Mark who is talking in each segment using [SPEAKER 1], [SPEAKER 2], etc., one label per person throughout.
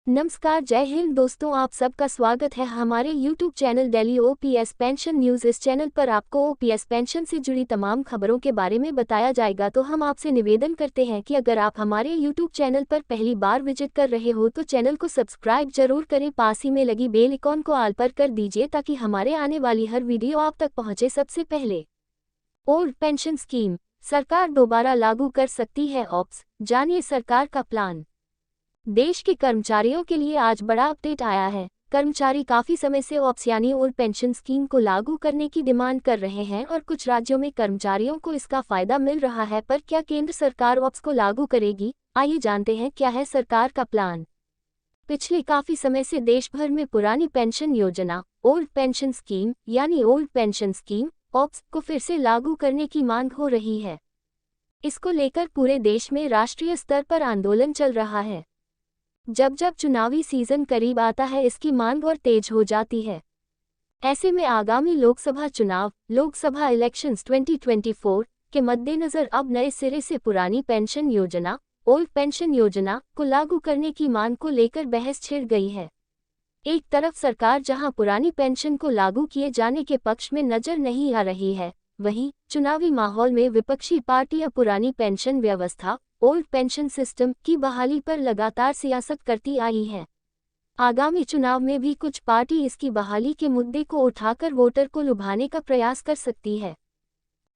[SPEAKER 1] नमस्कार, जय हिंद दोस्तों, आप सबका स्वागत है हमारे YouTube channel daily OPS pension news. इस चैनल पर आपको ओपीएस पेंशन से जुड़ी तमाम खबरों के बारे में बताया जाएगा। तो हम आपसे निवेदन करते हैं कि अगर आप हमारे YouTube चैनल पर पहली बार विजिट कर रहे हो तो चैनल को सब्सक्राइब जरूर करें, पास ही में लगी बेल आइकॉन को ऑल पर कर दीजिए ताकि हमारे आने वाली हर वीडियो आप तक पहुँचे सबसे पहले। ओल्ड पेंशन स्कीम सरकार दोबारा लागू कर सकती है ऑप्स, जानिए सरकार का प्लान। देश के कर्मचारियों के लिए आज बड़ा अपडेट आया है। कर्मचारी काफी समय से ऑप्स यानी ओल्ड पेंशन स्कीम को लागू करने की डिमांड कर रहे हैं और कुछ राज्यों में कर्मचारियों को इसका फायदा मिल रहा है। पर क्या केंद्र सरकार ऑप्स को लागू करेगी? आइए जानते हैं क्या है सरकार का प्लान। पिछले काफी समय से देश भर में पुरानी पेंशन योजना ओल्ड पेंशन स्कीम यानी ओल्ड पेंशन स्कीम ऑप्स को फिर से लागू करने की मांग हो रही है। इसको लेकर पूरे देश में राष्ट्रीय स्तर पर आंदोलन चल रहा है। जब जब चुनावी सीजन करीब आता है इसकी मांग और तेज हो जाती है। ऐसे में आगामी लोकसभा चुनाव लोकसभा इलेक्शंस 2024 के मद्देनजर अब नए सिरे से पुरानी पेंशन योजना ओल्ड पेंशन योजना को लागू करने की मांग को लेकर बहस छिड़ गई है। एक तरफ सरकार जहां पुरानी पेंशन को लागू किए जाने के पक्ष में नजर नहीं आ रही है, वहीं चुनावी माहौल में विपक्षी पार्टियां पुरानी पेंशन व्यवस्था ओल्ड पेंशन सिस्टम की बहाली पर लगातार सियासत करती आई हैं। आगामी चुनाव में भी कुछ पार्टी इसकी बहाली के मुद्दे को उठाकर वोटर को लुभाने का प्रयास कर सकती है।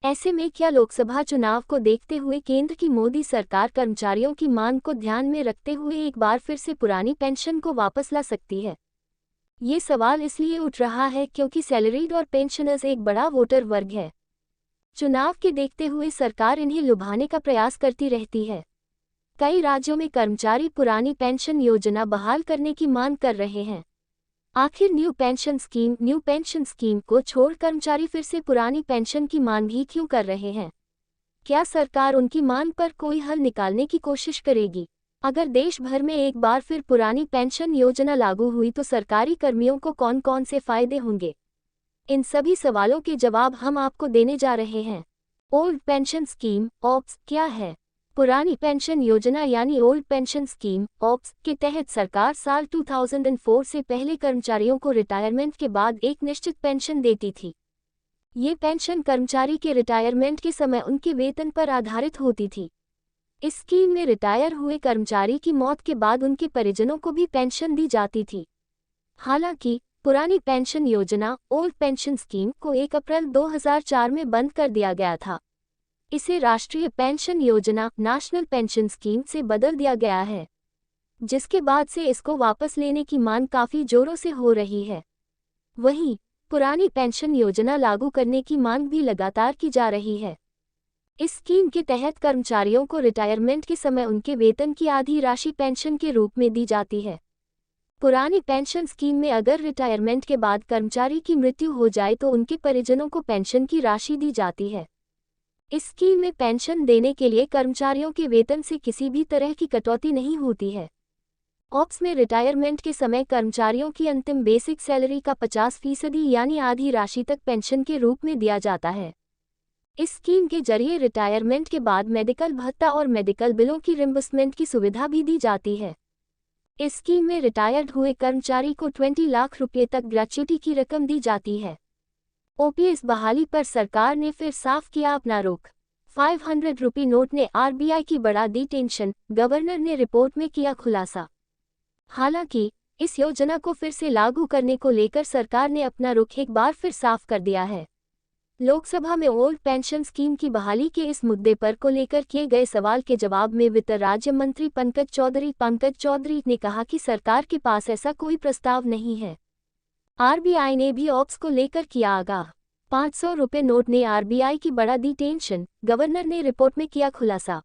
[SPEAKER 1] ऐसे में क्या लोकसभा चुनाव को देखते हुए केंद्र की मोदी सरकार कर्मचारियों की मांग को ध्यान में रखते हुए एक बार फिर से पुरानी पेंशन को वापस ला सकती है? ये सवाल इसलिए उठ रहा है क्योंकि सैलरीड और पेंशनर्स एक बड़ा वोटर वर्ग है। चुनाव के देखते हुए सरकार इन्हें लुभाने का प्रयास करती रहती है। कई राज्यों में कर्मचारी पुरानी पेंशन योजना बहाल करने की मांग कर रहे हैं। आखिर न्यू पेंशन स्कीम को छोड़ कर्मचारी फिर से पुरानी पेंशन की मांग ही क्यों कर रहे हैं? क्या सरकार उनकी मांग पर कोई हल निकालने की कोशिश करेगी? अगर देश भर में एक बार फिर पुरानी पेंशन योजना लागू हुई तो सरकारी कर्मियों को कौन कौन से फायदे होंगे? इन सभी सवालों के जवाब हम आपको देने जा रहे हैं। ओल्ड पेंशन स्कीम ऑप्स क्या है? पुरानी पेंशन योजना यानी ओल्ड पेंशन स्कीम ऑप्स के तहत सरकार साल 2004 से पहले कर्मचारियों को रिटायरमेंट के बाद एक निश्चित पेंशन देती थी। ये पेंशन कर्मचारी के रिटायरमेंट के समय उनके वेतन पर आधारित होती थी। इस स्कीम में रिटायर हुए कर्मचारी की मौत के बाद उनके परिजनों को भी पेंशन दी जाती थी। हालांकि पुरानी पेंशन योजना ओल्ड पेंशन स्कीम को 1 अप्रैल 2004 में बंद कर दिया गया था। इसे राष्ट्रीय पेंशन योजना नेशनल पेंशन स्कीम से बदल दिया गया है, जिसके बाद से इसको वापस लेने की मांग काफी जोरों से हो रही है। वहीं पुरानी पेंशन योजना लागू करने की मांग भी लगातार की जा रही है। इस स्कीम के तहत कर्मचारियों को रिटायरमेंट के समय उनके वेतन की आधी राशि पेंशन के रूप में दी जाती है। पुरानी पेंशन स्कीम में अगर रिटायरमेंट के बाद कर्मचारी की मृत्यु हो जाए तो उनके परिजनों को पेंशन की राशि दी जाती है। इस स्कीम में पेंशन देने के लिए कर्मचारियों के वेतन से किसी भी तरह की कटौती नहीं होती है। ऑप्स में रिटायरमेंट के समय कर्मचारियों की अंतिम बेसिक सैलरी का 50% यानी आधी राशि तक पेंशन के रूप में दिया जाता है। इस स्कीम के जरिए रिटायरमेंट के बाद मेडिकल भत्ता और मेडिकल बिलों की रिम्बर्समेंट की सुविधा भी दी जाती है। इस स्कीम में रिटायर्ड हुए कर्मचारी को 20 लाख रुपये तक ग्रेच्युटी की रकम दी जाती है। ओपीएस बहाली पर सरकार ने फिर साफ किया अपना रुख। 500 रुपये नोट ने आरबीआई की बढ़ा दी टेंशन, गवर्नर ने रिपोर्ट में किया खुलासा। हालांकि इस योजना को फिर से लागू करने को लेकर सरकार ने अपना रुख एक बार फिर साफ कर दिया है। लोकसभा में ओल्ड पेंशन स्कीम की बहाली के इस मुद्दे पर को लेकर किए गए सवाल के जवाब में वित्त राज्य मंत्री पंकज चौधरी ने कहा कि सरकार के पास ऐसा कोई प्रस्ताव नहीं है। आरबीआई ने भी ऑप्स को लेकर किया आगाह। 500 रुपये नोट ने आरबीआई की बढ़ा दी टेंशन, गवर्नर ने रिपोर्ट में किया खुलासा।